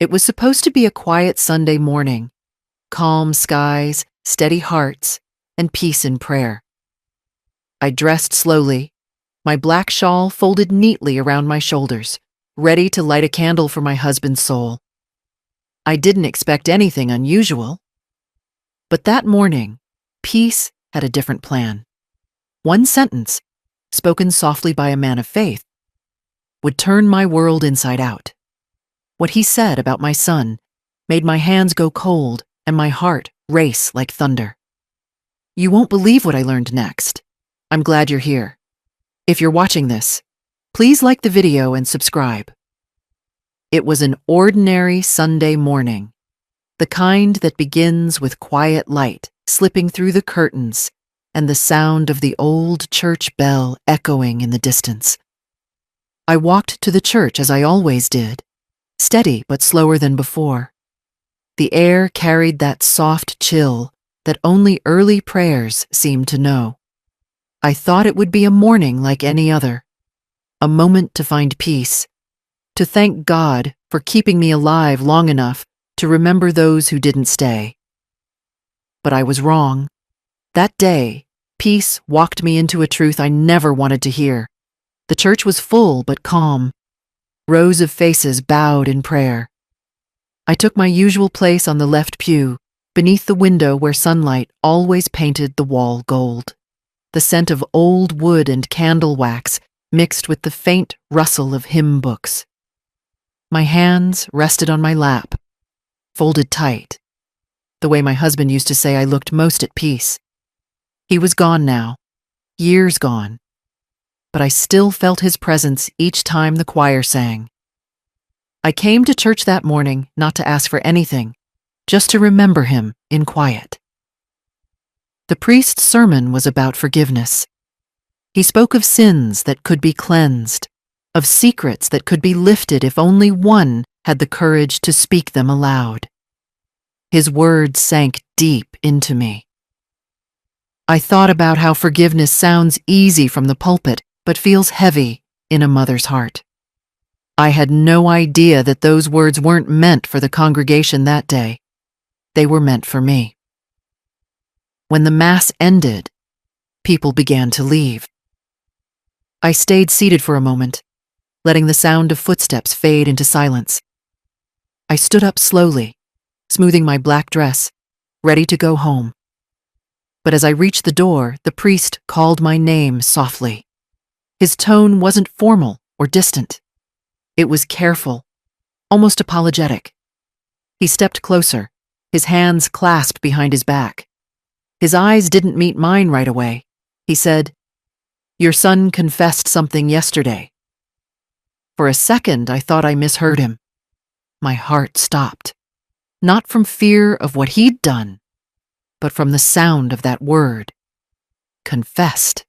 It was supposed to be a quiet Sunday morning, calm skies, steady hearts, and peace in prayer. I dressed slowly, my black shawl folded neatly around my shoulders, ready to light a candle for my husband's soul. I didn't expect anything unusual. But that morning, peace had a different plan. One sentence, spoken softly by a man of faith, would turn my world inside out. What he said about my son made my hands go cold and my heart race like thunder. You won't believe what I learned next. I'm glad you're here. If you're watching this, please like the video and subscribe. It was an ordinary Sunday morning, the kind that begins with quiet light slipping through the curtains and the sound of the old church bell echoing in the distance. I walked to the church as I always did, steady but slower than before. The air carried that soft chill that only early prayers seemed to know. I thought it would be a morning like any other, a moment to find peace, to thank God for keeping me alive long enough to remember those who didn't stay. But I was wrong. That day, peace walked me into a truth I never wanted to hear. The church was full but calm. Rows of faces bowed in prayer. I took my usual place on the left pew, beneath the window where sunlight always painted the wall gold. The scent of old wood and candle wax mixed with the faint rustle of hymn books. My hands rested on my lap, folded tight, the way my husband used to say I looked most at peace. He was gone now, years gone, but I still felt his presence each time the choir sang. I came to church that morning not to ask for anything, just to remember him in quiet. The priest's sermon was about forgiveness. He spoke of sins that could be cleansed, of secrets that could be lifted if only one had the courage to speak them aloud. His words sank deep into me. I thought about how forgiveness sounds easy from the pulpit, but feels heavy in a mother's heart. I had no idea that those words weren't meant for the congregation that day. They were meant for me. When the Mass ended, people began to leave. I stayed seated for a moment, letting the sound of footsteps fade into silence. I stood up slowly, smoothing my black dress, ready to go home. But as I reached the door, the priest called my name softly. His tone wasn't formal or distant. It was careful, almost apologetic. He stepped closer, his hands clasped behind his back. His eyes didn't meet mine right away. He said, "Your son confessed something yesterday." For a second, I thought I misheard him. My heart stopped, not from fear of what he'd done, but from the sound of that word, confessed.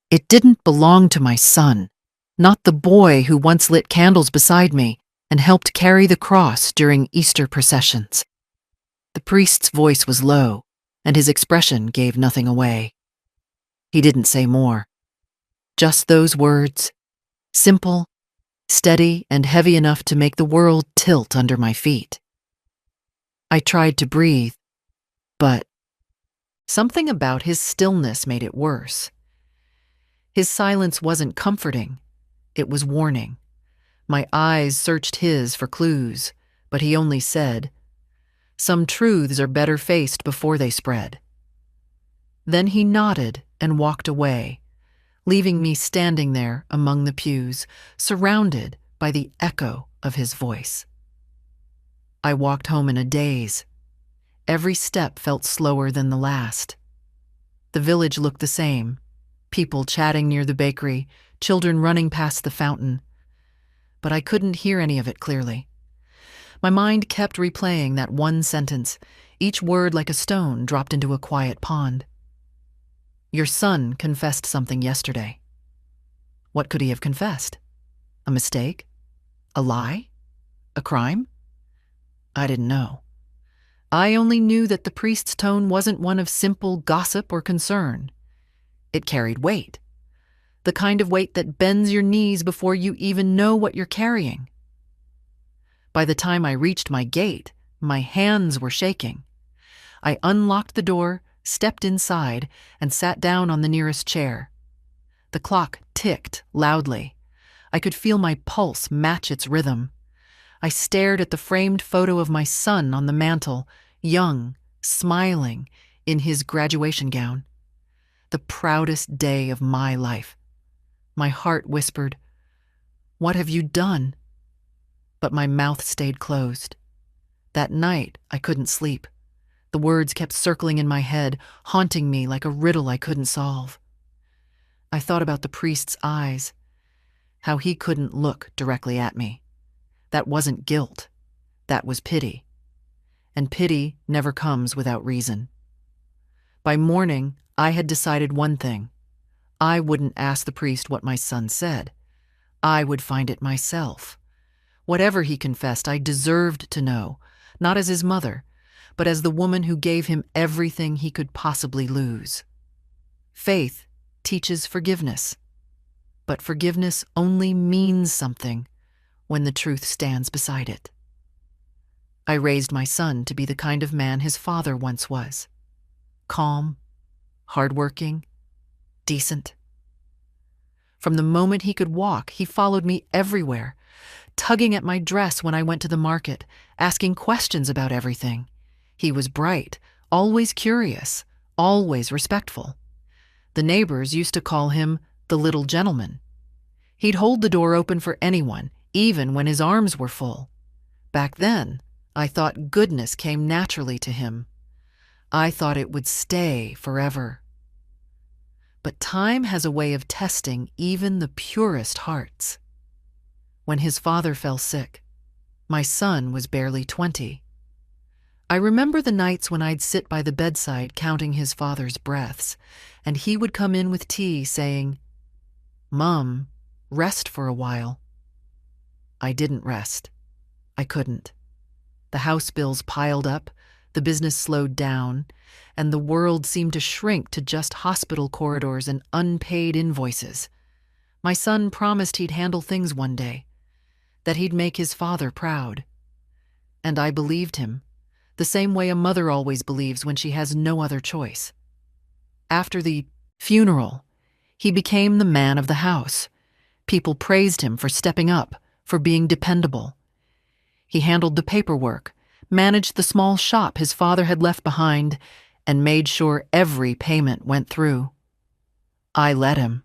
It didn't belong to my son, not the boy who once lit candles beside me and helped carry the cross during Easter processions. The priest's voice was low, and his expression gave nothing away. He didn't say more. Just those words, simple, steady, and heavy enough to make the world tilt under my feet. I tried to breathe, but something about his stillness made it worse. His silence wasn't comforting, it was warning. My eyes searched his for clues, but he only said, "Some truths are better faced before they spread." Then he nodded and walked away, leaving me standing there among the pews, surrounded by the echo of his voice. I walked home in a daze. Every step felt slower than the last. The village looked the same, people chatting near the bakery, children running past the fountain. But I couldn't hear any of it clearly. My mind kept replaying that one sentence, each word like a stone dropped into a quiet pond. Your son confessed something yesterday. What could he have confessed? A mistake? A lie? A crime? I didn't know. I only knew that the priest's tone wasn't one of simple gossip or concern. It carried weight. The kind of weight that bends your knees before you even know what you're carrying. By the time I reached my gate, my hands were shaking. I unlocked the door, stepped inside, and sat down on the nearest chair. The clock ticked loudly. I could feel my pulse match its rhythm. I stared at the framed photo of my son on the mantel, young, smiling, in his graduation gown. The proudest day of my life. My heart whispered, "What have you done?" But my mouth stayed closed. That night, I couldn't sleep. The words kept circling in my head, haunting me like a riddle I couldn't solve. I thought about the priest's eyes, how he couldn't look directly at me. That wasn't guilt. That was pity. And pity never comes without reason. By morning, I had decided one thing. I wouldn't ask the priest what my son said. I would find it myself. Whatever he confessed, I deserved to know, not as his mother, but as the woman who gave him everything he could possibly lose. Faith teaches forgiveness, but forgiveness only means something when the truth stands beside it. I raised my son to be the kind of man his father once was. Calm, hardworking, decent. From the moment he could walk, he followed me everywhere, tugging at my dress when I went to the market, asking questions about everything. He was bright, always curious, always respectful. The neighbors used to call him the little gentleman. He'd hold the door open for anyone, even when his arms were full. Back then, I thought goodness came naturally to him. I thought it would stay forever. But time has a way of testing even the purest hearts. When his father fell sick, my son was barely 20. I remember the nights when I'd sit by the bedside counting his father's breaths, and he would come in with tea saying, "Mom, rest for a while." I didn't rest. I couldn't. The house bills piled up, the business slowed down, and the world seemed to shrink to just hospital corridors and unpaid invoices. My son promised he'd handle things one day, that he'd make his father proud. And I believed him, the same way a mother always believes when she has no other choice. After the funeral, he became the man of the house. People praised him for stepping up, for being dependable. He handled the paperwork, managed the small shop his father had left behind, and made sure every payment went through. I let him.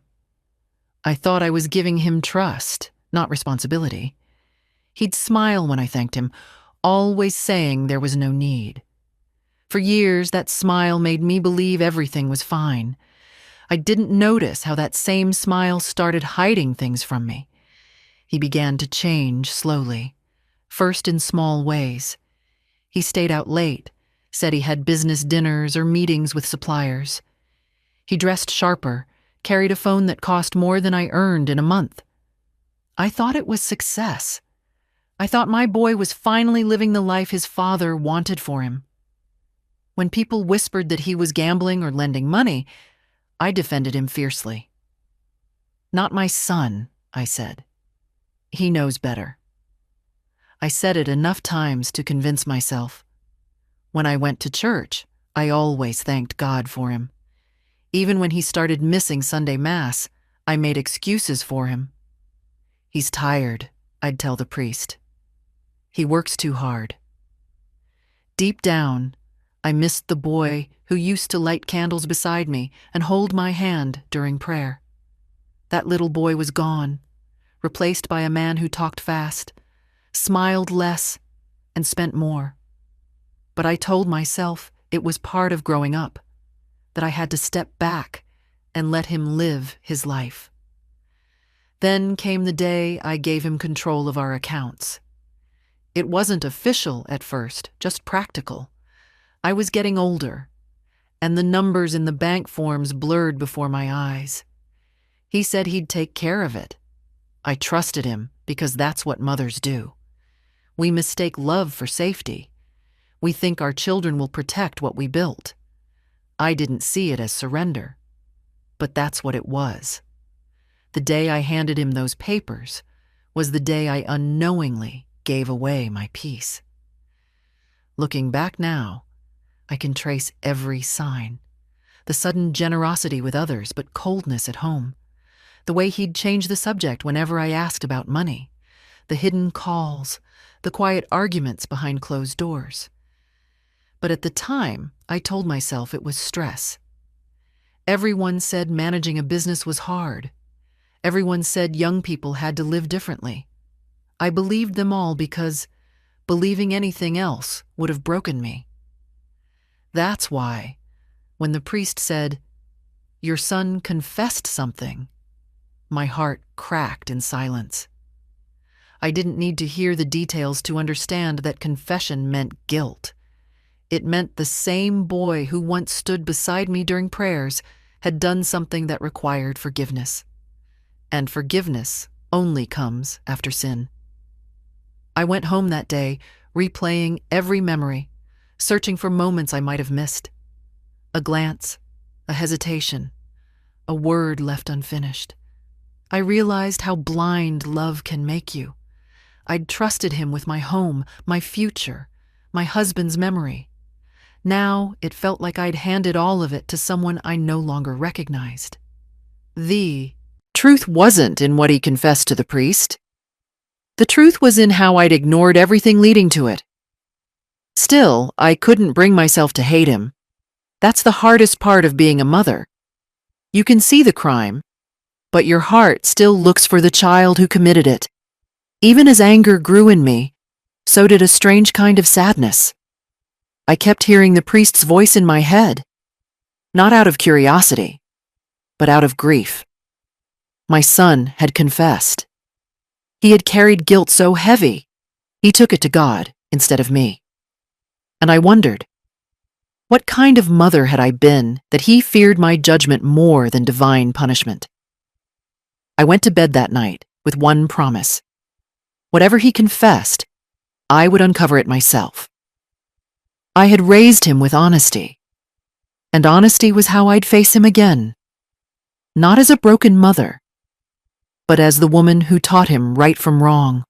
I thought I was giving him trust, not responsibility. He'd smile when I thanked him, always saying there was no need. For years, that smile made me believe everything was fine. I didn't notice how that same smile started hiding things from me. He began to change slowly, first in small ways. He stayed out late, said he had business dinners or meetings with suppliers. He dressed sharper, carried a phone that cost more than I earned in a month. I thought it was success. I thought my boy was finally living the life his father wanted for him. When people whispered that he was gambling or lending money, I defended him fiercely. "Not my son," I said. "He knows better." I said it enough times to convince myself. When I went to church, I always thanked God for him. Even when he started missing Sunday Mass, I made excuses for him. "He's tired," I'd tell the priest. "He works too hard." Deep down, I missed the boy who used to light candles beside me and hold my hand during prayer. That little boy was gone, replaced by a man who talked fast, smiled less, and spent more. But I told myself it was part of growing up, that I had to step back and let him live his life. Then came the day I gave him control of our accounts. It wasn't official at first, just practical. I was getting older, and the numbers in the bank forms blurred before my eyes. He said he'd take care of it. I trusted him because that's what mothers do. We mistake love for safety. We think our children will protect what we built. I didn't see it as surrender, but that's what it was. The day I handed him those papers was the day I unknowingly gave away my peace. Looking back now, I can trace every sign. The sudden generosity with others, but coldness at home. The way he'd change the subject whenever I asked about money. The hidden calls, the quiet arguments behind closed doors. But at the time, I told myself it was stress. Everyone said managing a business was hard. Everyone said young people had to live differently. I believed them all because believing anything else would have broken me. That's why, when the priest said, "Your son confessed something," my heart cracked in silence. I didn't need to hear the details to understand that confession meant guilt. It meant the same boy who once stood beside me during prayers had done something that required forgiveness. And forgiveness only comes after sin. I went home that day, replaying every memory, searching for moments I might have missed. A glance, a hesitation, a word left unfinished. I realized how blind love can make you. I'd trusted him with my home, my future, my husband's memory. Now it felt like I'd handed all of it to someone I no longer recognized. The truth wasn't in what he confessed to the priest. The truth was in how I'd ignored everything leading to it. Still, I couldn't bring myself to hate him. That's the hardest part of being a mother. You can see the crime, but your heart still looks for the child who committed it. Even as anger grew in me, so did a strange kind of sadness. I kept hearing the priest's voice in my head, not out of curiosity, but out of grief. My son had confessed. He had carried guilt so heavy, he took it to God instead of me. And I wondered, what kind of mother had I been that he feared my judgment more than divine punishment? I went to bed that night with one promise. Whatever he confessed, I would uncover it myself. I had raised him with honesty, and honesty was how I'd face him again. Not as a broken mother, but as the woman who taught him right from wrong.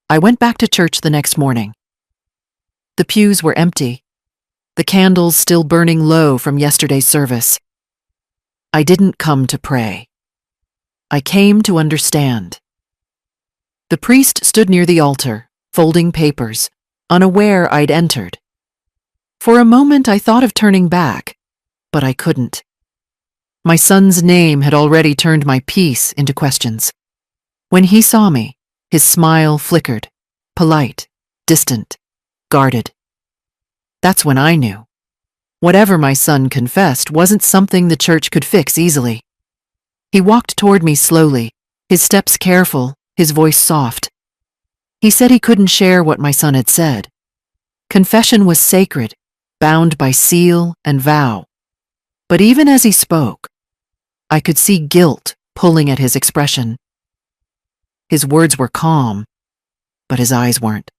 I went back to church the next morning. The pews were empty, the candles still burning low from yesterday's service. I didn't come to pray. I came to understand. The priest stood near the altar, folding papers, unaware I'd entered. For a moment I thought of turning back, but I couldn't. My son's name had already turned my peace into questions. When he saw me, his smile flickered, polite, distant, guarded. That's when I knew. Whatever my son confessed wasn't something the church could fix easily. He walked toward me slowly, his steps careful, his voice soft. He said he couldn't share what my son had said. Confession was sacred, bound by seal and vow. But even as he spoke, I could see guilt pulling at his expression. His words were calm, but his eyes weren't.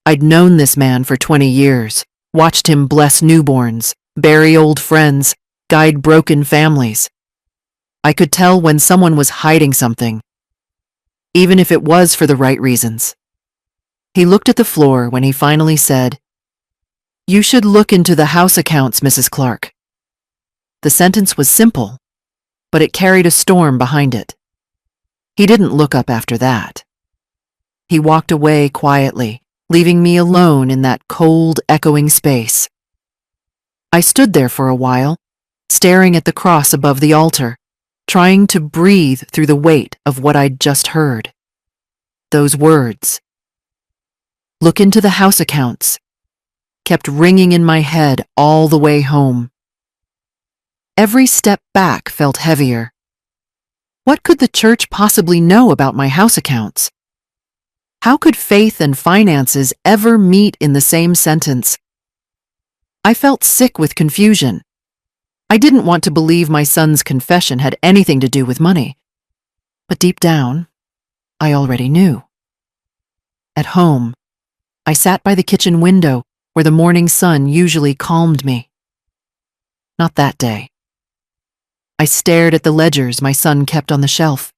I'd known this man for 20 years, watched him bless newborns, bury old friends, guide broken families. I could tell when someone was hiding something, even if it was for the right reasons. He looked at the floor when he finally said, "You should look into the house accounts, Mrs. Clark." The sentence was simple, but it carried a storm behind it. He didn't look up after that. He walked away quietly, leaving me alone in that cold, echoing space. I stood there for a while, staring at the cross above the altar, trying to breathe through the weight of what I'd just heard. Those words, "Look into the house accounts," kept ringing in my head all the way home. Every step back felt heavier. What could the church possibly know about my house accounts? How could faith and finances ever meet in the same sentence? I felt sick with confusion. I didn't want to believe my son's confession had anything to do with money. But deep down, I already knew. At home, I sat by the kitchen window where the morning sun usually calmed me. Not that day. I stared at the ledgers my son kept on the shelf.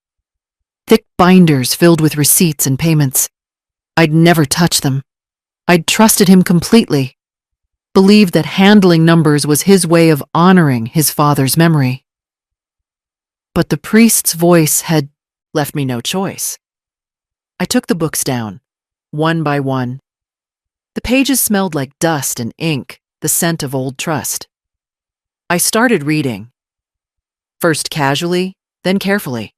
Thick binders filled with receipts and payments. I'd never touch them. I'd trusted him completely, believed that handling numbers was his way of honoring his father's memory. But the priest's voice had left me no choice. I took the books down, one by one. The pages smelled like dust and ink, the scent of old trust. I started reading, first casually, then carefully.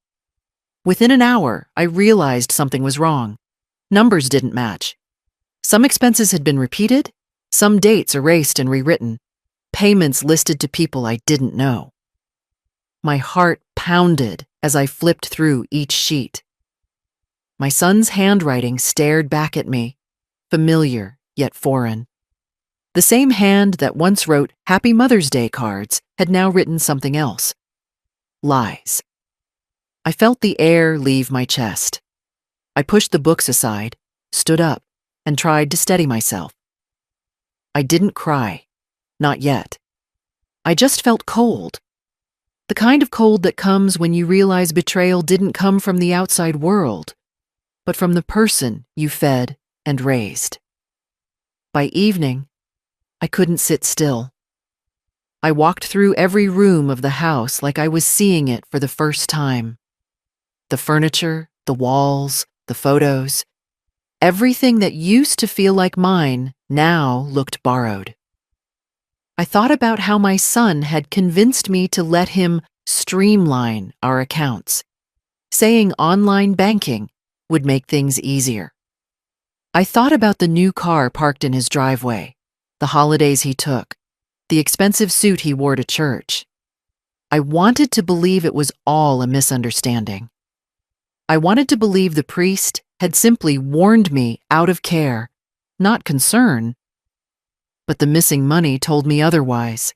Within an hour, I realized something was wrong. Numbers didn't match. Some expenses had been repeated, some dates erased and rewritten, payments listed to people I didn't know. My heart pounded as I flipped through each sheet. My son's handwriting stared back at me, familiar yet foreign. The same hand that once wrote Happy Mother's Day cards had now written something else. Lies. I felt the air leave my chest. I pushed the books aside, stood up, and tried to steady myself. I didn't cry. Not yet. I just felt cold. The kind of cold that comes when you realize betrayal didn't come from the outside world, but from the person you fed and raised. By evening, I couldn't sit still. I walked through every room of the house like I was seeing it for the first time. The furniture, the walls, the photos, everything that used to feel like mine now looked borrowed. I thought about how my son had convinced me to let him streamline our accounts, saying online banking would make things easier. I thought about the new car parked in his driveway, the holidays he took, the expensive suit he wore to church. I wanted to believe it was all a misunderstanding. I wanted to believe the priest had simply warned me out of care, not concern. But the missing money told me otherwise.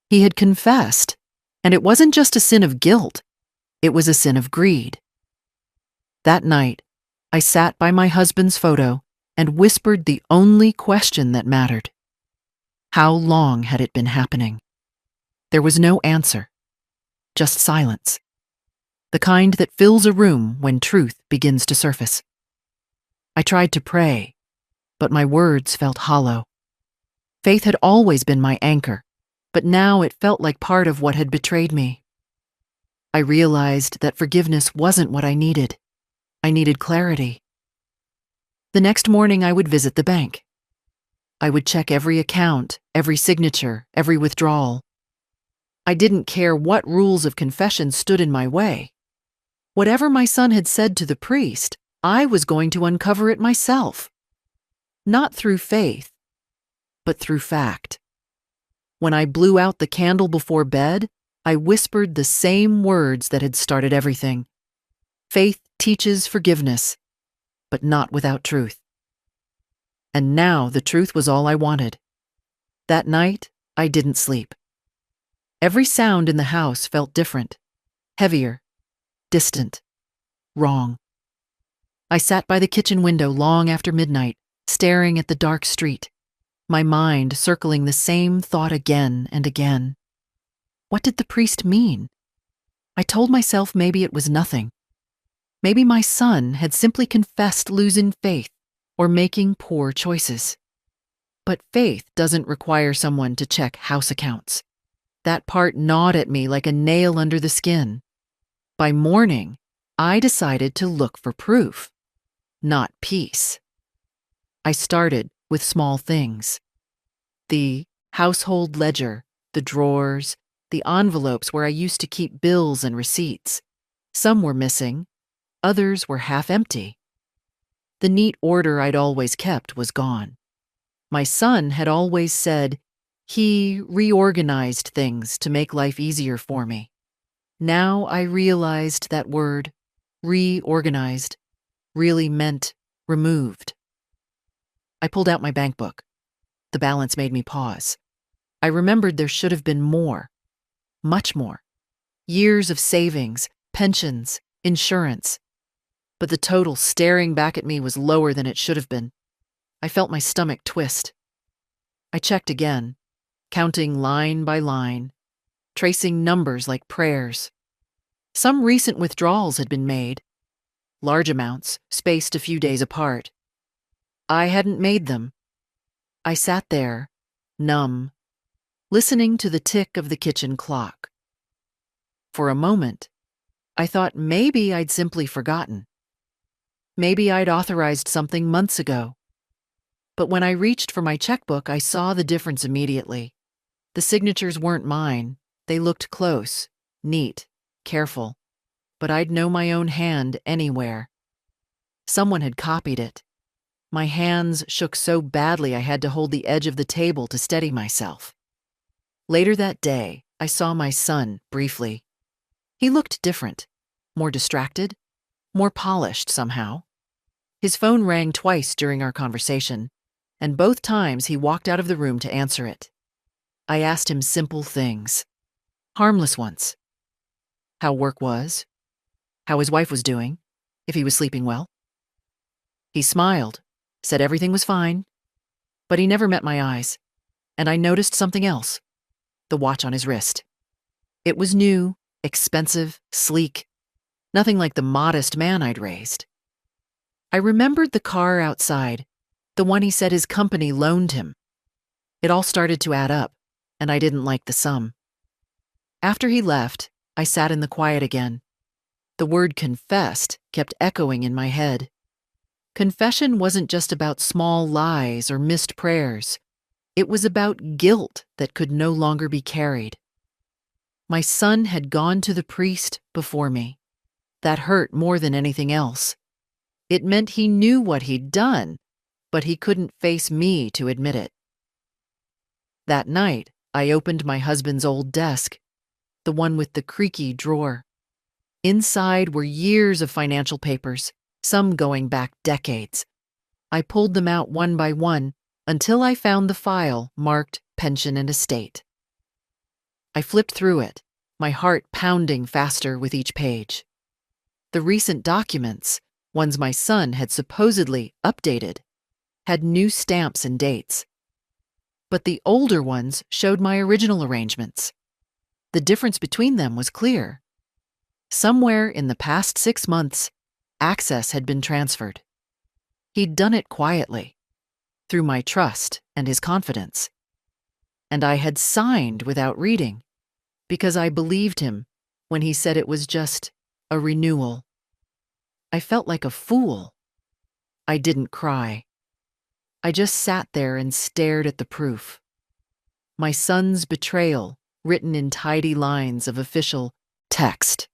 He had confessed, and it wasn't just a sin of guilt, it was a sin of greed. That night, I sat by my husband's photo and whispered the only question that mattered. How long had it been happening? There was no answer, just silence. The kind that fills a room when truth begins to surface. I tried to pray, but my words felt hollow. Faith had always been my anchor, but now it felt like part of what had betrayed me. I realized that forgiveness wasn't what I needed. I needed clarity. The next morning I would visit the bank. I would check every account, every signature, every withdrawal. I didn't care what rules of confession stood in my way. Whatever my son had said to the priest, I was going to uncover it myself. Not through faith, but through fact. When I blew out the candle before bed, I whispered the same words that had started everything. Faith teaches forgiveness, but not without truth. And now the truth was all I wanted. That night, I didn't sleep. Every sound in the house felt different, heavier, distant, wrong. I sat by the kitchen window long after midnight, staring at the dark street, my mind circling the same thought again and again. What did the priest mean? I told myself maybe it was nothing. Maybe my son had simply confessed losing faith or making poor choices. But faith doesn't require someone to check house accounts. That part gnawed at me like a nail under the skin. By morning, I decided to look for proof, not peace. I started with small things. The household ledger, the drawers, the envelopes where I used to keep bills and receipts. Some were missing, others were half empty. The neat order I'd always kept was gone. My son had always said he reorganized things to make life easier for me. Now I realized that word, reorganized, really meant removed. I pulled out my bank book. The balance made me pause. I remembered there should have been more, much more. Years of savings, pensions, insurance. But the total staring back at me was lower than it should have been. I felt my stomach twist. I checked again, counting line by line, tracing numbers like prayers. Some recent withdrawals had been made, large amounts, spaced a few days apart. I hadn't made them. I sat there, numb, listening to the tick of the kitchen clock. For a moment, I thought maybe I'd simply forgotten. Maybe I'd authorized something months ago. But when I reached for my checkbook, I saw the difference immediately. The signatures weren't mine. They looked close, neat, careful. But I'd know my own hand anywhere. Someone had copied it. My hands shook so badly I had to hold the edge of the table to steady myself. Later that day, I saw my son briefly. He looked different, more distracted, more polished somehow. His phone rang twice during our conversation, and both times he walked out of the room to answer it. I asked him simple things, harmless ones. How work was, how his wife was doing, if he was sleeping well. He smiled, said everything was fine, but he never met my eyes, and I noticed something else, the watch on his wrist. It was new, expensive, sleek, nothing like the modest man I'd raised. I remembered the car outside, the one he said his company loaned him. It all started to add up, and I didn't like the sum. After he left, I sat in the quiet again. The word confessed kept echoing in my head. Confession wasn't just about small lies or missed prayers. It was about guilt that could no longer be carried. My son had gone to the priest before me. That hurt more than anything else. It meant he knew what he'd done, but he couldn't face me to admit it. That night, I opened my husband's old desk, the one with the creaky drawer. Inside were years of financial papers, some going back decades. I pulled them out one by one until I found the file marked Pension and Estate. I flipped through it, my heart pounding faster with each page. The recent documents, ones my son had supposedly updated, had new stamps and dates. But the older ones showed my original arrangements. The difference between them was clear. Somewhere in the past 6 months, access had been transferred. He'd done it quietly, through my trust and his confidence. And I had signed without reading, because I believed him when he said it was just a renewal. I felt like a fool. I didn't cry. I just sat there and stared at the proof. My son's betrayal, written in tidy lines of official text.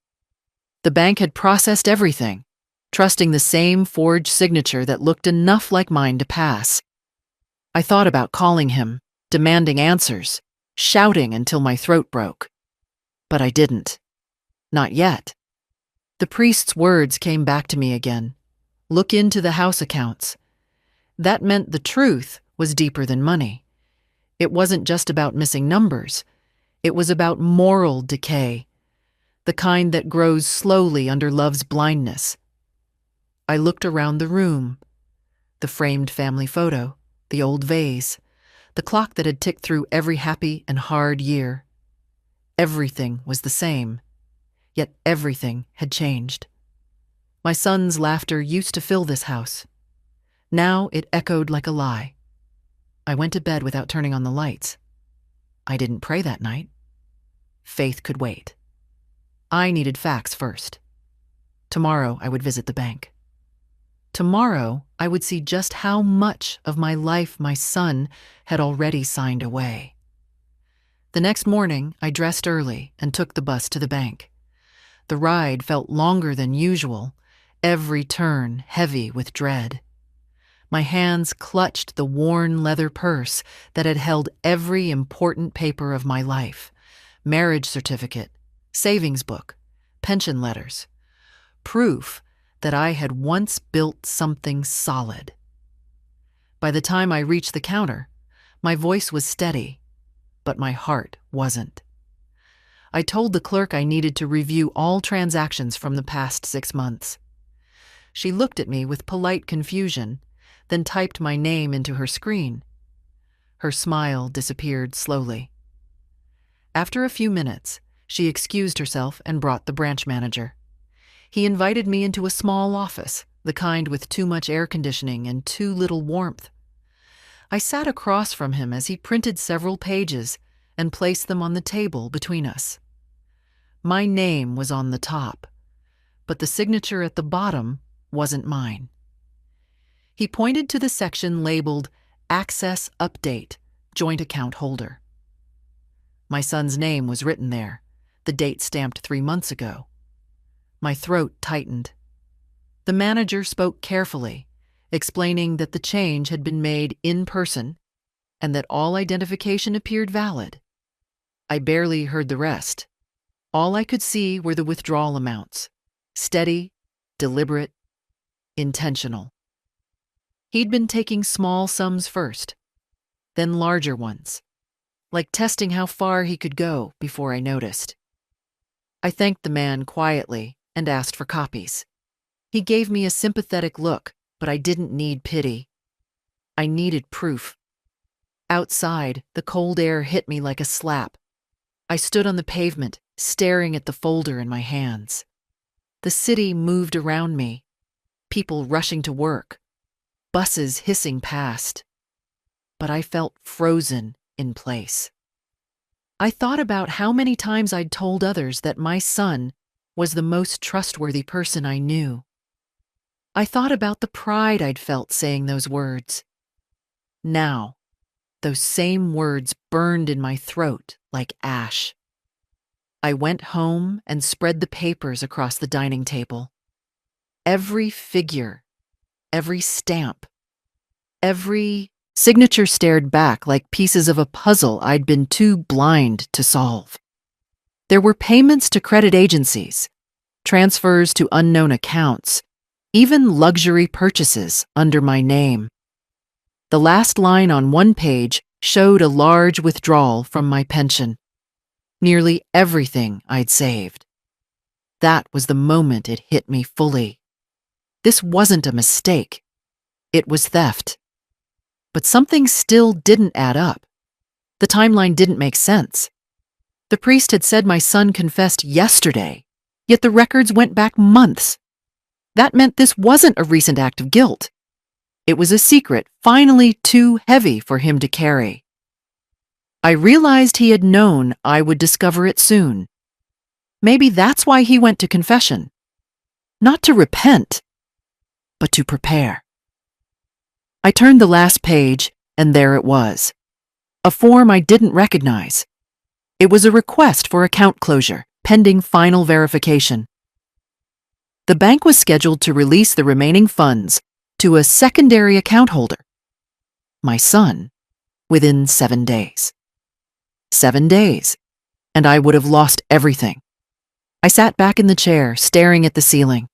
The bank had processed everything, trusting the same forged signature that looked enough like mine to pass. I thought about calling him, demanding answers, shouting until my throat broke. But I didn't. Not yet. The priest's words came back to me again. Look into the house accounts. That meant the truth was deeper than money. It wasn't just about missing numbers. It was about moral decay, the kind that grows slowly under love's blindness. I looked around the room. The framed family photo, the old vase, the clock that had ticked through every happy and hard year. Everything was the same, yet everything had changed. My son's laughter used to fill this house. Now it echoed like a lie. I went to bed without turning on the lights. I didn't pray that night. Faith could wait. I needed facts first. Tomorrow I would visit the bank. Tomorrow I would see just how much of my life my son had already signed away. The next morning, I dressed early and took the bus to the bank. The ride felt longer than usual, every turn heavy with dread. My hands clutched the worn leather purse that had held every important paper of my life: marriage certificate, savings book, pension letters, proof that I had once built something solid. By the time I reached the counter, my voice was steady, but my heart wasn't. I told the clerk I needed to review all transactions from the past 6 months. She looked at me with polite confusion, then typed my name into her screen. Her smile disappeared slowly. After a few minutes, she excused herself and brought the branch manager. He invited me into a small office, the kind with too much air conditioning and too little warmth. I sat across from him as he printed several pages and placed them on the table between us. My name was on the top, but the signature at the bottom wasn't mine. He pointed to the section labeled Access Update, Joint Account Holder. My son's name was written there, the date stamped 3 months ago. My throat tightened. The manager spoke carefully, explaining that the change had been made in person and that all identification appeared valid. I barely heard the rest. All I could see were the withdrawal amounts. Steady, deliberate, intentional. He'd been taking small sums first, then larger ones, like testing how far he could go before I noticed. I thanked the man quietly and asked for copies. He gave me a sympathetic look, but I didn't need pity. I needed proof. Outside, the cold air hit me like a slap. I stood on the pavement, staring at the folder in my hands. The city moved around me, people rushing to work, buses hissing past. But I felt frozen in place. I thought about how many times I'd told others that my son was the most trustworthy person I knew. I thought about the pride I'd felt saying those words. Now, those same words burned in my throat like ash. I went home and spread the papers across the dining table. Every figure, every stamp, every signature stared back like pieces of a puzzle I'd been too blind to solve. There were payments to credit agencies, transfers to unknown accounts, even luxury purchases under my name. The last line on one page showed a large withdrawal from my pension. Nearly everything I'd saved. That was the moment it hit me fully. This wasn't a mistake. It was theft. But something still didn't add up. The timeline didn't make sense. The priest had said my son confessed yesterday, yet the records went back months. That meant this wasn't a recent act of guilt. It was a secret finally too heavy for him to carry. I realized he had known I would discover it soon. Maybe that's why he went to confession. Not to repent, but to prepare. I turned the last page, and there it was. A form I didn't recognize. It was a request for account closure, pending final verification. The bank was scheduled to release the remaining funds to a secondary account holder, my son, within 7 days. 7 days, and I would have lost everything. I sat back in the chair, staring at the ceiling.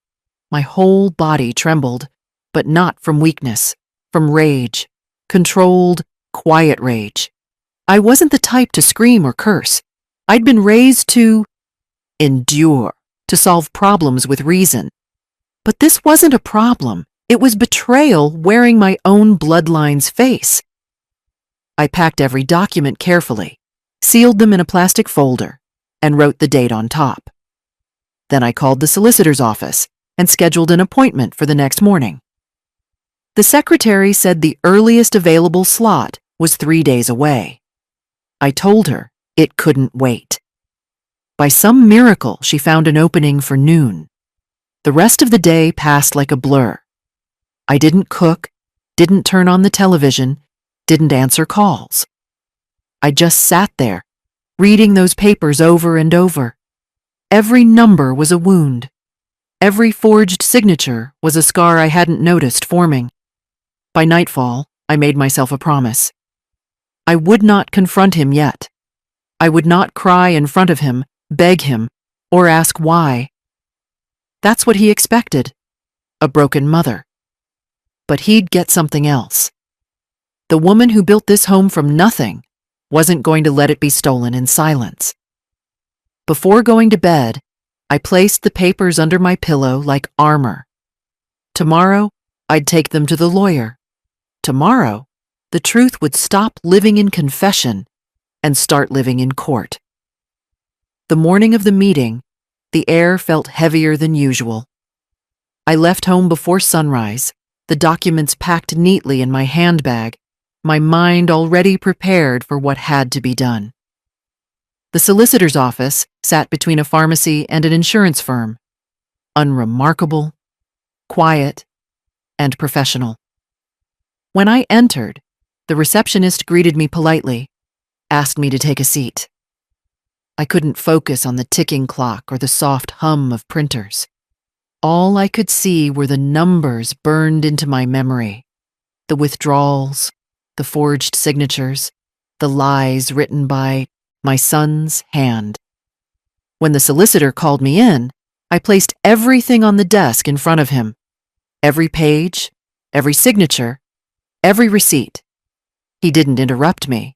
My whole body trembled, but not from weakness, from rage, controlled, quiet rage. I wasn't the type to scream or curse. I'd been raised to endure, to solve problems with reason. But this wasn't a problem. It was betrayal wearing my own bloodline's face. I packed every document carefully, sealed them in a plastic folder, and wrote the date on top. Then I called the solicitor's office and scheduled an appointment for the next morning. The secretary said the earliest available slot was 3 days away. I told her it couldn't wait. By some miracle, she found an opening for noon. The rest of the day passed like a blur. I didn't cook, didn't turn on the television, didn't answer calls. I just sat there, reading those papers over and over. Every number was a wound. Every forged signature was a scar I hadn't noticed forming. By nightfall, I made myself a promise. I would not confront him yet. I would not cry in front of him, beg him, or ask why. That's what he expected, a broken mother. But he'd get something else. The woman who built this home from nothing wasn't going to let it be stolen in silence. Before going to bed, I placed the papers under my pillow like armor. Tomorrow, I'd take them to the lawyer. Tomorrow, the truth would stop living in confession and start living in court. The morning of the meeting, the air felt heavier than usual. I left home before sunrise, the documents packed neatly in my handbag, my mind already prepared for what had to be done. The solicitor's office sat between a pharmacy and an insurance firm. Unremarkable, quiet, and professional. When I entered, the receptionist greeted me politely, asked me to take a seat. I couldn't focus on the ticking clock or the soft hum of printers. All I could see were the numbers burned into my memory, the withdrawals, the forged signatures, the lies written by my son's hand. When the solicitor called me in, I placed everything on the desk in front of him. Every page, every signature, every receipt. He didn't interrupt me.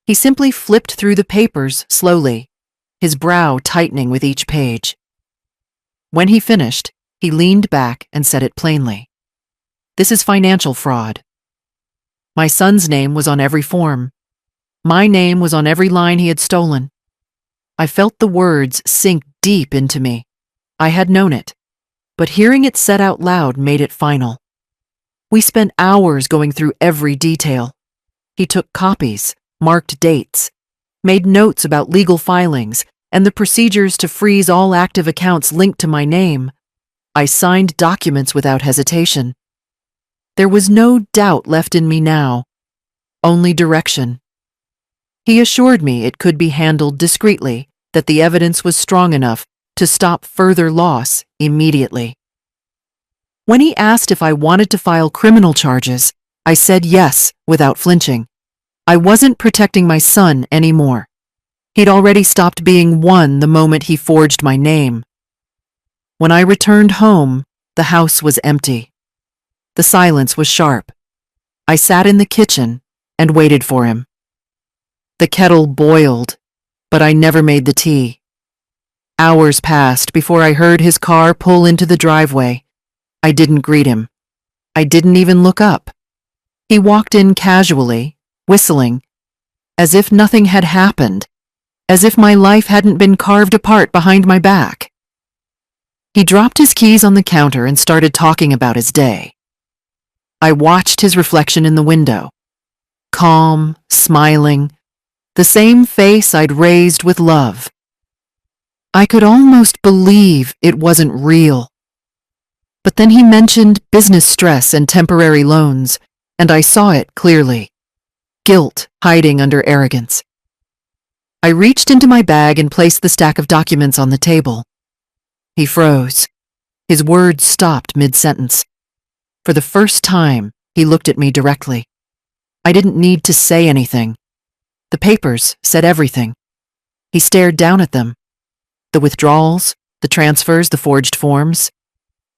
He simply flipped through the papers slowly, his brow tightening with each page. When he finished, he leaned back and said it plainly. "This is financial fraud." My son's name was on every form. My name was on every line he had stolen. I felt the words sink deep into me. I had known it, but hearing it said out loud made it final. We spent hours going through every detail. He took copies, marked dates, made notes about legal filings and the procedures to freeze all active accounts linked to my name. I signed documents without hesitation. There was no doubt left in me now, only direction. He assured me it could be handled discreetly, that the evidence was strong enough to stop further loss immediately. When he asked if I wanted to file criminal charges, I said yes without flinching. I wasn't protecting my son anymore. He'd already stopped being one the moment he forged my name. When I returned home, the house was empty. The silence was sharp. I sat in the kitchen and waited for him. The kettle boiled, but I never made the tea. Hours passed before I heard his car pull into the driveway. I didn't greet him. I didn't even look up. He walked in casually, whistling, as if nothing had happened, as if my life hadn't been carved apart behind my back. He dropped his keys on the counter and started talking about his day. I watched his reflection in the window, calm, smiling, the same face I'd raised with love. I could almost believe it wasn't real. But then he mentioned business stress and temporary loans, and I saw it clearly. Guilt hiding under arrogance. I reached into my bag and placed the stack of documents on the table. He froze. His words stopped mid-sentence. For the first time, he looked at me directly. I didn't need to say anything. The papers said everything. He stared down at them. The withdrawals, the transfers, the forged forms.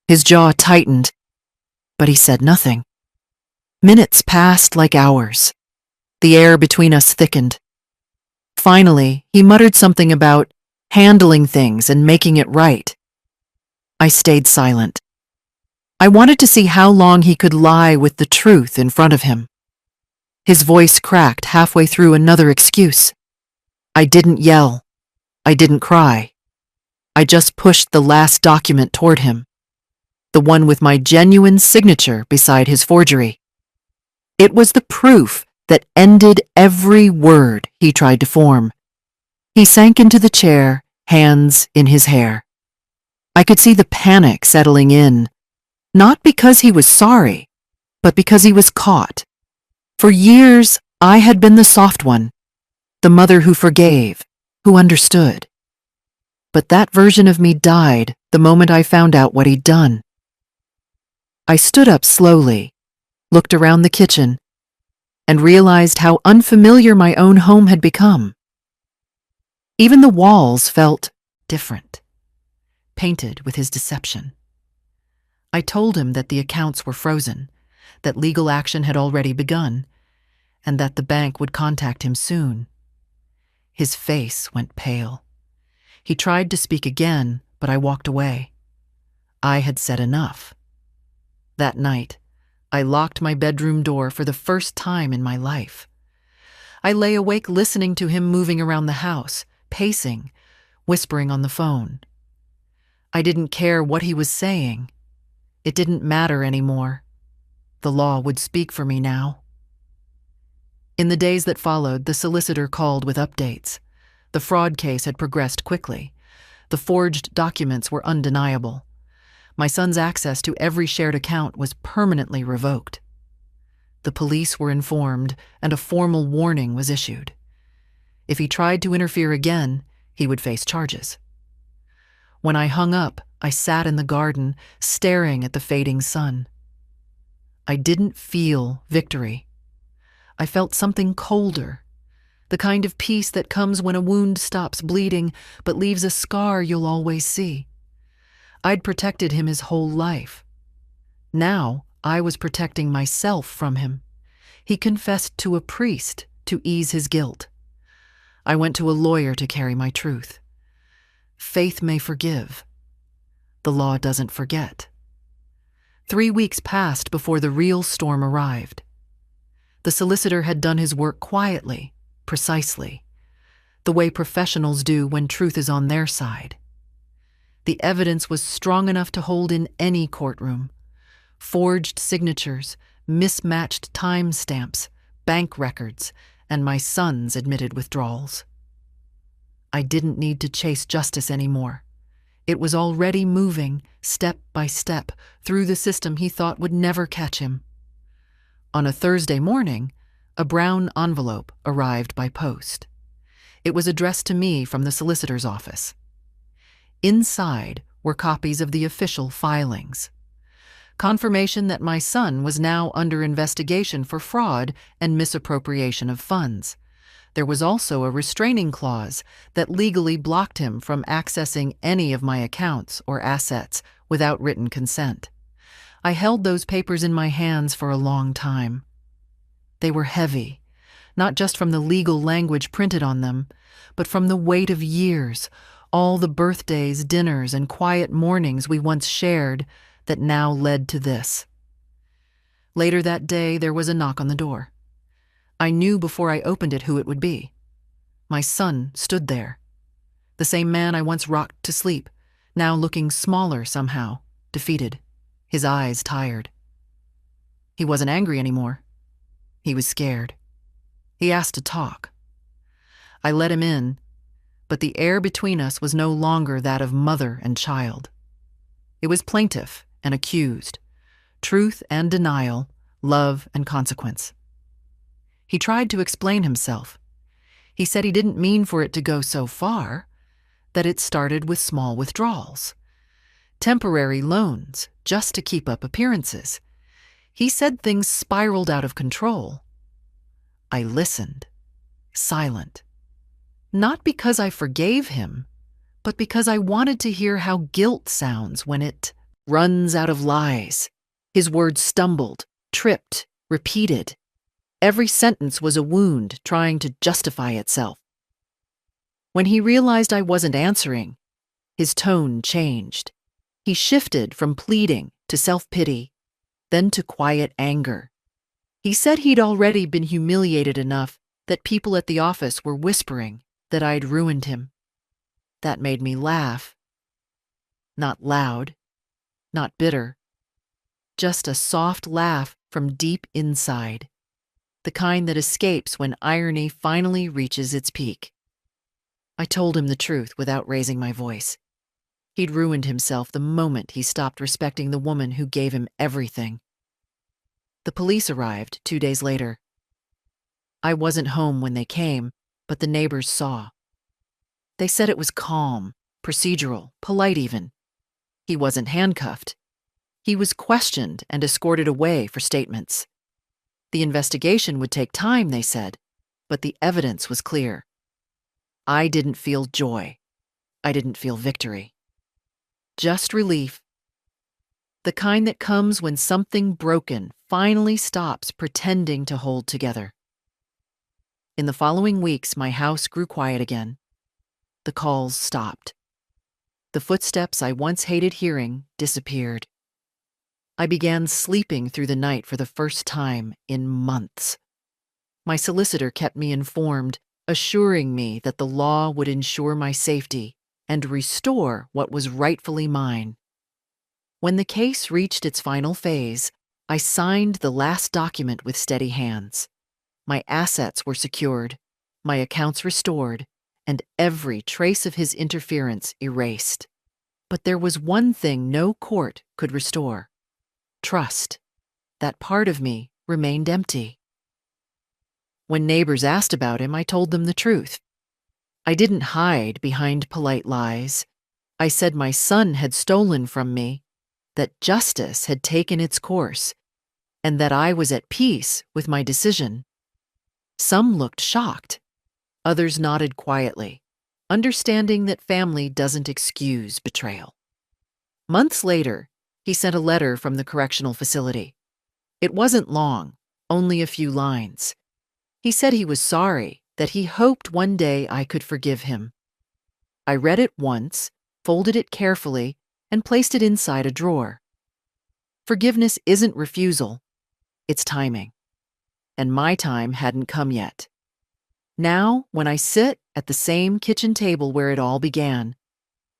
His jaw tightened, but he said nothing. Minutes passed like hours. The air between us thickened. Finally, he muttered something about handling things and making it right. I stayed silent. I wanted to see how long he could lie with the truth in front of him. His voice cracked halfway through another excuse. I didn't yell. I didn't cry. I just pushed the last document toward him, the one with my genuine signature beside his forgery. It was the proof that ended every word he tried to form. He sank into the chair, hands in his hair. I could see the panic settling in, not because he was sorry, but because he was caught. For years, I had been the soft one, the mother who forgave, who understood. But that version of me died the moment I found out what he'd done. I stood up slowly, looked around the kitchen, and realized how unfamiliar my own home had become. Even the walls felt different, painted with his deception. I told him that the accounts were frozen, that legal action had already begun, and that the bank would contact him soon. His face went pale. He tried to speak again, but I walked away. I had said enough. That night, I locked my bedroom door for the first time in my life. I lay awake listening to him moving around the house, pacing, whispering on the phone. I didn't care what he was saying. It didn't matter anymore. The law would speak for me now. In the days that followed, the solicitor called with updates. The fraud case had progressed quickly. The forged documents were undeniable. My son's access to every shared account was permanently revoked. The police were informed, and a formal warning was issued. If he tried to interfere again, he would face charges. When I hung up, I sat in the garden, staring at the fading sun. I didn't feel victory. I felt something colder, the kind of peace that comes when a wound stops bleeding but leaves a scar you'll always see. I'd protected him his whole life. Now I was protecting myself from him. He confessed to a priest to ease his guilt. I went to a lawyer to carry my truth. Faith may forgive. The law doesn't forget. 3 weeks passed before the real storm arrived. The solicitor had done his work quietly, precisely, the way professionals do when truth is on their side. The evidence was strong enough to hold in any courtroom. Forged signatures, mismatched timestamps, bank records, and my son's admitted withdrawals. I didn't need to chase justice anymore. It was already moving, step by step, through the system he thought would never catch him. On a Thursday morning, a brown envelope arrived by post. It was addressed to me from the solicitor's office. Inside were copies of the official filings. Confirmation that my son was now under investigation for fraud and misappropriation of funds. There was also a restraining clause that legally blocked him from accessing any of my accounts or assets without written consent. I held those papers in my hands for a long time. They were heavy, not just from the legal language printed on them, but from the weight of years, all the birthdays, dinners, and quiet mornings we once shared that now led to this. Later that day, there was a knock on the door. I knew before I opened it who it would be. My son stood there. The same man I once rocked to sleep, now looking smaller somehow, defeated, his eyes tired. He wasn't angry anymore. He was scared. He asked to talk. I let him in, but the air between us was no longer that of mother and child. It was plaintiff and accused, truth and denial, love and consequence. He tried to explain himself. He said he didn't mean for it to go so far, that it started with small withdrawals, temporary loans, just to keep up appearances. He said things spiraled out of control. I listened, silent. Not because I forgave him, but because I wanted to hear how guilt sounds when it runs out of lies. His words stumbled, tripped, repeated. Every sentence was a wound trying to justify itself. When he realized I wasn't answering, his tone changed. He shifted from pleading to self-pity, then to quiet anger. He said he'd already been humiliated enough that people at the office were whispering that I'd ruined him. That made me laugh. Not loud, not bitter, just a soft laugh from deep inside, the kind that escapes when irony finally reaches its peak. I told him the truth without raising my voice. He'd ruined himself the moment he stopped respecting the woman who gave him everything. The police arrived 2 days later. I wasn't home when they came, but the neighbors saw. They said it was calm, procedural, polite even. He wasn't handcuffed. He was questioned and escorted away for statements. The investigation would take time, they said, but the evidence was clear. I didn't feel joy. I didn't feel victory. Just relief. The kind that comes when something broken finally stops pretending to hold together. In the following weeks, my house grew quiet again. The calls stopped. The footsteps I once hated hearing disappeared. I began sleeping through the night for the first time in months. My solicitor kept me informed, assuring me that the law would ensure my safety and restore what was rightfully mine. When the case reached its final phase, I signed the last document with steady hands. My assets were secured, my accounts restored, and every trace of his interference erased. But there was one thing no court could restore: trust. That part of me remained empty. When neighbors asked about him, I told them the truth. I didn't hide behind polite lies. I said my son had stolen from me, that justice had taken its course, and that I was at peace with my decision. Some looked shocked. Others nodded quietly, understanding that family doesn't excuse betrayal. Months later, he sent a letter from the correctional facility. It wasn't long, only a few lines. He said he was sorry, that he hoped one day I could forgive him. I read it once, folded it carefully, and placed it inside a drawer. Forgiveness isn't refusal, it's timing. And my time hadn't come yet. Now, when I sit at the same kitchen table where it all began,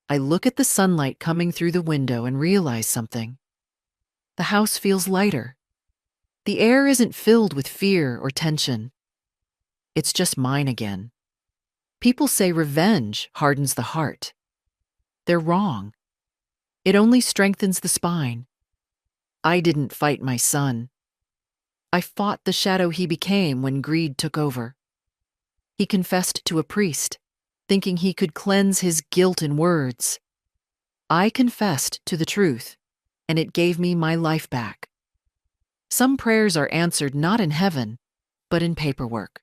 I look at the sunlight coming through the window and realize something. The house feels lighter. The air isn't filled with fear or tension. It's just mine again. People say revenge hardens the heart. They're wrong. It only strengthens the spine. I didn't fight my son. I fought the shadow he became when greed took over. He confessed to a priest, thinking he could cleanse his guilt in words. I confessed to the truth, and it gave me my life back. Some prayers are answered not in heaven, but in paperwork.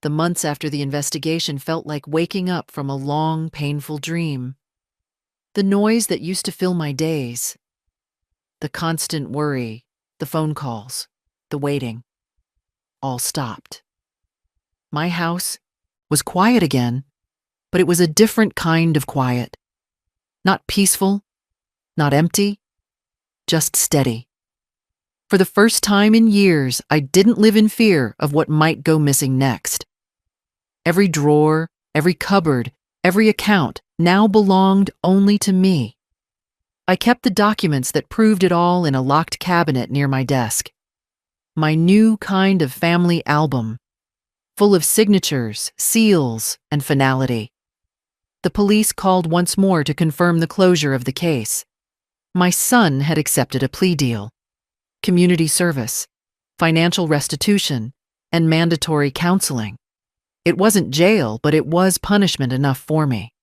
The months after the investigation felt like waking up from a long, painful dream. The noise that used to fill my days, the constant worry, the phone calls, the waiting, all stopped. My house was quiet again, but it was a different kind of quiet. Not peaceful, not empty, just steady. For the first time in years, I didn't live in fear of what might go missing next. Every drawer, every cupboard, every account now belonged only to me. I kept the documents that proved it all in a locked cabinet near my desk. My new kind of family album, full of signatures, seals, and finality. The police called once more to confirm the closure of the case. My son had accepted a plea deal, community service, financial restitution, and mandatory counseling. It wasn't jail, but it was punishment enough for me.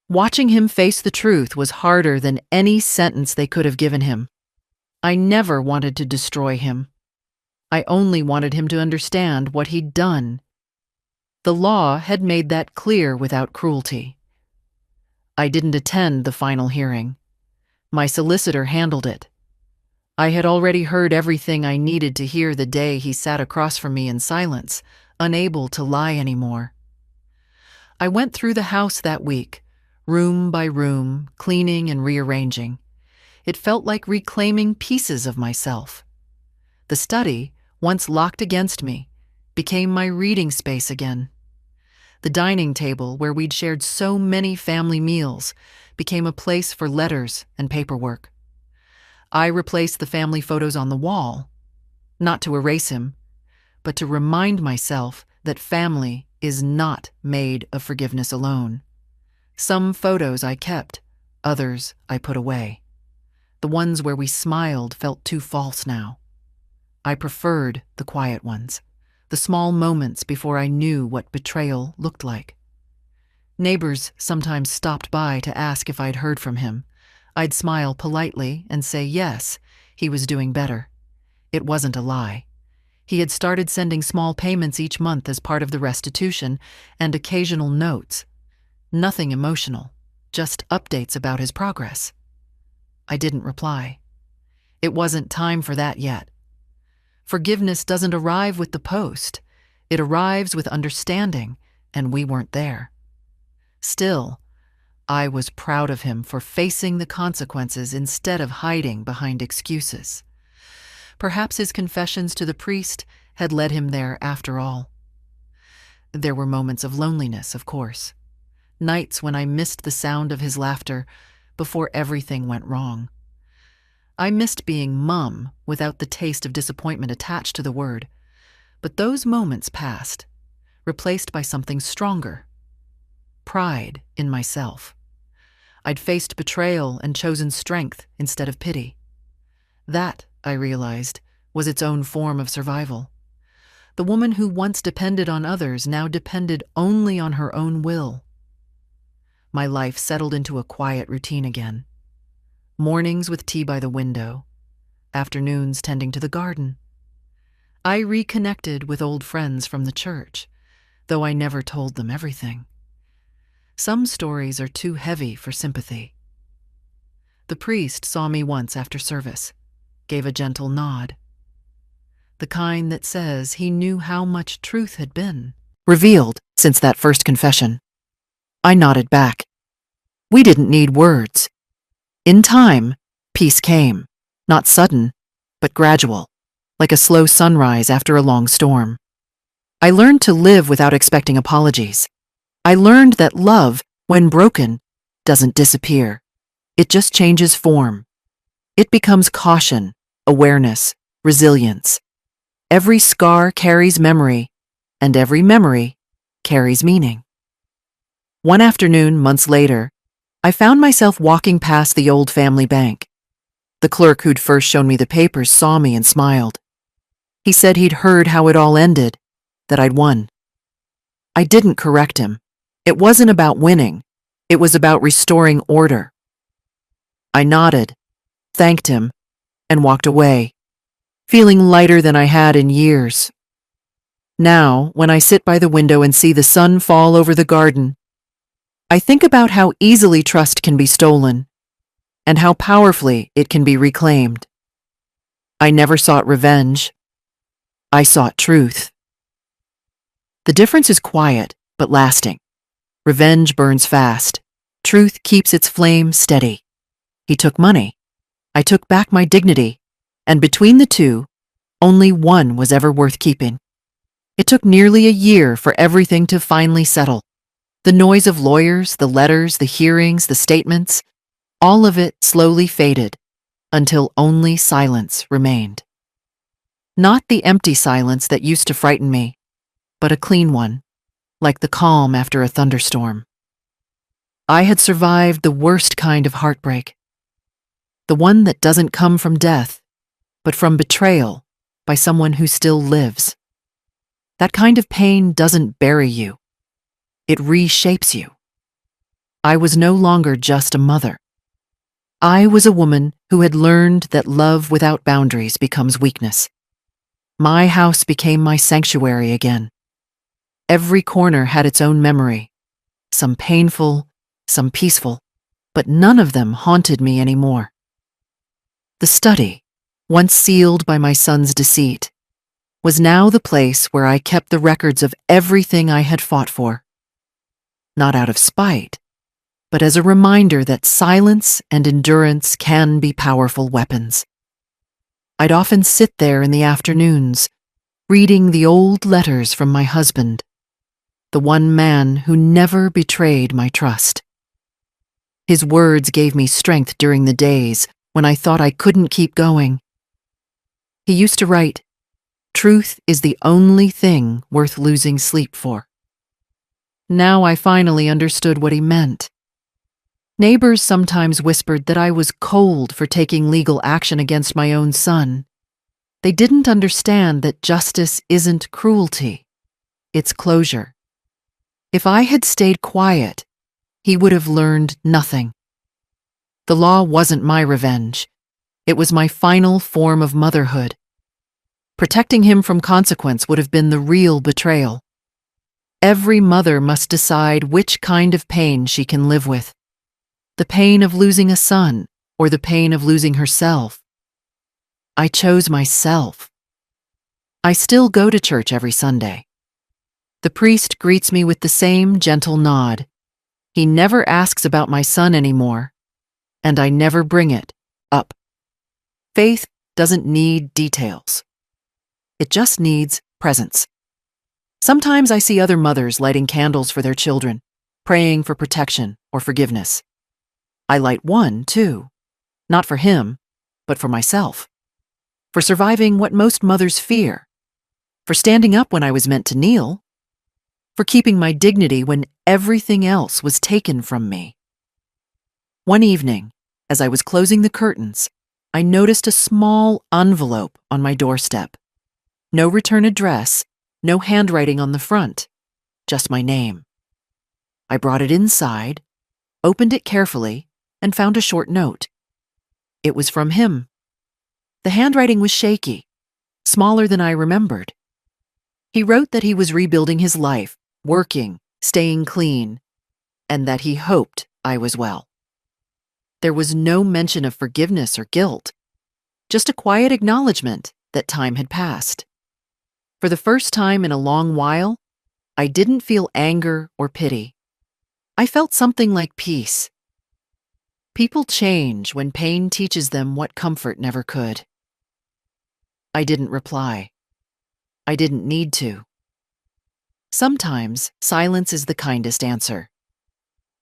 Watching him face the truth was harder than any sentence they could have given him. I never wanted to destroy him. I only wanted him to understand what he'd done. The law had made that clear without cruelty. I didn't attend the final hearing. My solicitor handled it. I had already heard everything I needed to hear the day he sat across from me in silence, unable to lie anymore. I went through the house that week, room by room, cleaning and rearranging. It felt like reclaiming pieces of myself. The study, once locked against me, became my reading space again. The dining table, where we'd shared so many family meals, became a place for letters and paperwork. I replaced the family photos on the wall, not to erase him, but to remind myself that family is not made of forgiveness alone. Some photos I kept, others I put away. The ones where we smiled felt too false now. I preferred the quiet ones, the small moments before I knew what betrayal looked like. Neighbors sometimes stopped by to ask if I'd heard from him. I'd smile politely and say yes, he was doing better. It wasn't a lie. He had started sending small payments each month as part of the restitution and occasional notes. Nothing emotional, just updates about his progress. I didn't reply. It wasn't time for that yet. Forgiveness doesn't arrive with the post. It arrives with understanding, and we weren't there. Still, I was proud of him for facing the consequences instead of hiding behind excuses. Perhaps his confessions to the priest had led him there after all. There were moments of loneliness, of course. Nights when I missed the sound of his laughter, before everything went wrong. I missed being mum without the taste of disappointment attached to the word, but those moments passed, replaced by something stronger: pride in myself. I'd faced betrayal and chosen strength instead of pity. That, I realized, was its own form of survival. The woman who once depended on others now depended only on her own will. My life settled into a quiet routine again. Mornings with tea by the window, afternoons tending to the garden. I reconnected with old friends from the church, though I never told them everything. Some stories are too heavy for sympathy. The priest saw me once after service, gave a gentle nod. The kind that says he knew how much truth had been revealed since that first confession. I nodded back. We didn't need words. In time, peace came, not sudden, but gradual, like a slow sunrise after a long storm. I learned to live without expecting apologies. I learned that love, when broken, doesn't disappear. It just changes form. It becomes caution, awareness, resilience. Every scar carries memory, and every memory carries meaning. One afternoon, months later, I found myself walking past the old family bank. The clerk who'd first shown me the papers saw me and smiled. He said he'd heard how it all ended, that I'd won. I didn't correct him. It wasn't about winning. It was about restoring order. I nodded, thanked him, and walked away, feeling lighter than I had in years. Now, when I sit by the window and see the sun fall over the garden, I think about how easily trust can be stolen and how powerfully it can be reclaimed. I never sought revenge. I sought truth. The difference is quiet, but lasting. Revenge burns fast. Truth keeps its flame steady. He took money. I took back my dignity. And between the two, only one was ever worth keeping. It took nearly a year for everything to finally settle. The noise of lawyers, the letters, the hearings, the statements, all of it slowly faded until only silence remained. Not the empty silence that used to frighten me, but a clean one, like the calm after a thunderstorm. I had survived the worst kind of heartbreak, the one that doesn't come from death, but from betrayal by someone who still lives. That kind of pain doesn't bury you. It reshapes you. I was no longer just a mother. I was a woman who had learned that love without boundaries becomes weakness. My house became my sanctuary again. Every corner had its own memory, some painful, some peaceful, but none of them haunted me anymore. The study, once sealed by my son's deceit, was now the place where I kept the records of everything I had fought for. Not out of spite, but as a reminder that silence and endurance can be powerful weapons. I'd often sit there in the afternoons, reading the old letters from my husband, the one man who never betrayed my trust. His words gave me strength during the days when I thought I couldn't keep going. He used to write, "Truth is the only thing worth losing sleep for." Now I finally understood what he meant. Neighbors sometimes whispered that I was cold for taking legal action against my own son. They didn't understand that justice isn't cruelty, it's closure. If I had stayed quiet, he would have learned nothing. The law wasn't my revenge. It was my final form of motherhood. Protecting him from consequence would have been the real betrayal. Every mother must decide which kind of pain she can live with. The pain of losing a son, or the pain of losing herself. I chose myself. I still go to church every Sunday. The priest greets me with the same gentle nod. He never asks about my son anymore, and I never bring it up. Faith doesn't need details. It just needs presence. Sometimes I see other mothers lighting candles for their children, praying for protection or forgiveness. I light one, too. Not for him, but for myself. For surviving what most mothers fear. For standing up when I was meant to kneel. For keeping my dignity when everything else was taken from me. One evening, as I was closing the curtains, I noticed a small envelope on my doorstep. No return address, no handwriting on the front, just my name. I brought it inside, opened it carefully, and found a short note. It was from him. The handwriting was shaky, smaller than I remembered. He wrote that he was rebuilding his life, working, staying clean, and that he hoped I was well. There was no mention of forgiveness or guilt, just a quiet acknowledgement that time had passed. For the first time in a long while, I didn't feel anger or pity. I felt something like peace. People change when pain teaches them what comfort never could. I didn't reply. I didn't need to. Sometimes silence is the kindest answer.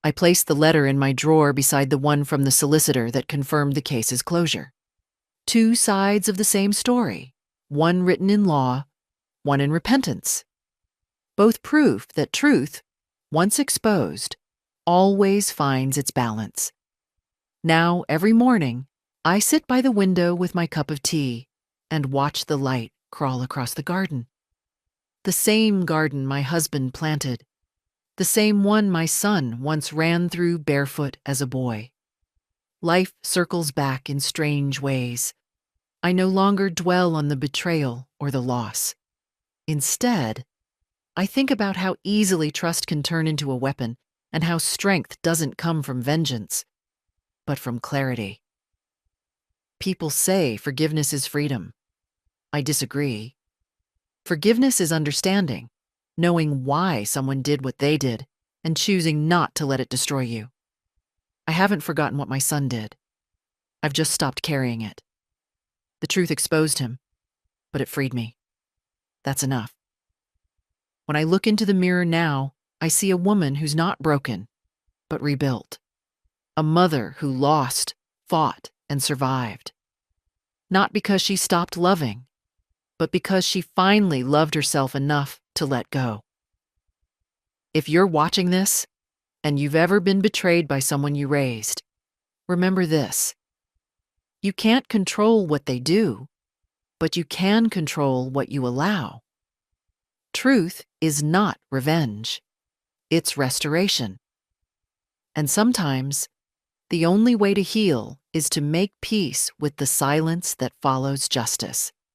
I placed the letter in my drawer beside the one from the solicitor that confirmed the case's closure. Two sides of the same story, one written in law, one in repentance. Both proof that truth, once exposed, always finds its balance. Now, every morning, I sit by the window with my cup of tea and watch the light crawl across the garden. The same garden my husband planted, the same one my son once ran through barefoot as a boy. Life circles back in strange ways. I no longer dwell on the betrayal or the loss. Instead, I think about how easily trust can turn into a weapon and how strength doesn't come from vengeance, but from clarity. People say forgiveness is freedom. I disagree. Forgiveness is understanding, knowing why someone did what they did, and choosing not to let it destroy you. I haven't forgotten what my son did. I've just stopped carrying it. The truth exposed him, but it freed me. That's enough. When I look into the mirror now, I see a woman who's not broken, but rebuilt. A mother who lost, fought, and survived. Not because she stopped loving, but because she finally loved herself enough to let go. If you're watching this, and you've ever been betrayed by someone you raised, remember this. You can't control what they do, but you can control what you allow. Truth is not revenge. It's restoration. And sometimes, the only way to heal is to make peace with the silence that follows justice.